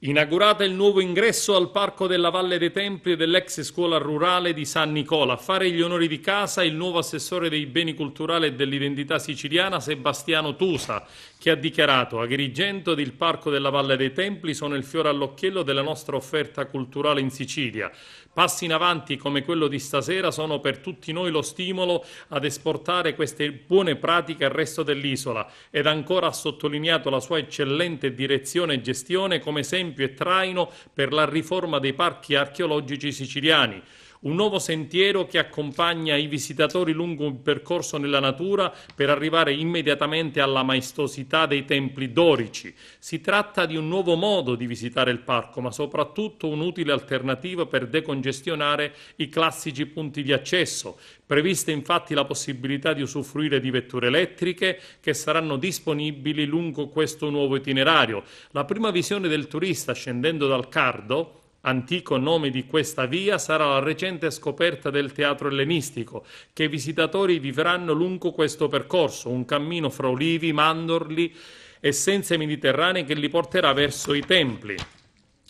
Inaugurata il nuovo ingresso al Parco della Valle dei Templi dell'ex scuola rurale di San Nicola. A fare gli onori di casa il nuovo assessore dei beni culturali e dell'identità siciliana Sebastiano Tusa, che ha dichiarato: Agrigento ed il Parco della Valle dei Templi sono il fiore all'occhiello della nostra offerta culturale in Sicilia. Passi in avanti come quello di stasera sono per tutti noi lo stimolo ad esportare queste buone pratiche al resto dell'isola, ed ancora ha sottolineato la sua eccellente direzione e gestione come esempio e traino per la riforma dei parchi archeologici siciliani. Un nuovo sentiero che accompagna i visitatori lungo un percorso nella natura per arrivare immediatamente alla maestosità dei templi dorici. Si tratta di un nuovo modo di visitare il parco, ma soprattutto un'utile alternativa per decongestionare i classici punti di accesso. Prevista infatti la possibilità di usufruire di vetture elettriche che saranno disponibili lungo questo nuovo itinerario. La prima visione del turista scendendo dal Cardo, antico nome di questa via, sarà la recente scoperta del teatro ellenistico, che i visitatori vivranno lungo questo percorso, un cammino fra ulivi, mandorli, essenze mediterranee che li porterà verso i templi.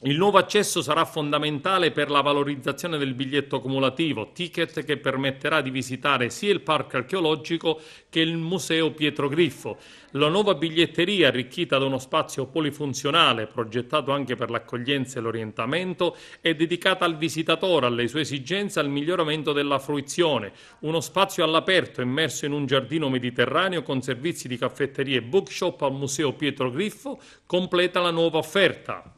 Il nuovo accesso sarà fondamentale per la valorizzazione del biglietto cumulativo, ticket che permetterà di visitare sia il parco archeologico che il museo Pietro Griffo. La nuova biglietteria, arricchita da uno spazio polifunzionale, progettato anche per l'accoglienza e l'orientamento, è dedicata al visitatore, alle sue esigenze e al miglioramento della fruizione. Uno spazio all'aperto, immerso in un giardino mediterraneo con servizi di caffetteria e bookshop al museo Pietro Griffo, completa la nuova offerta.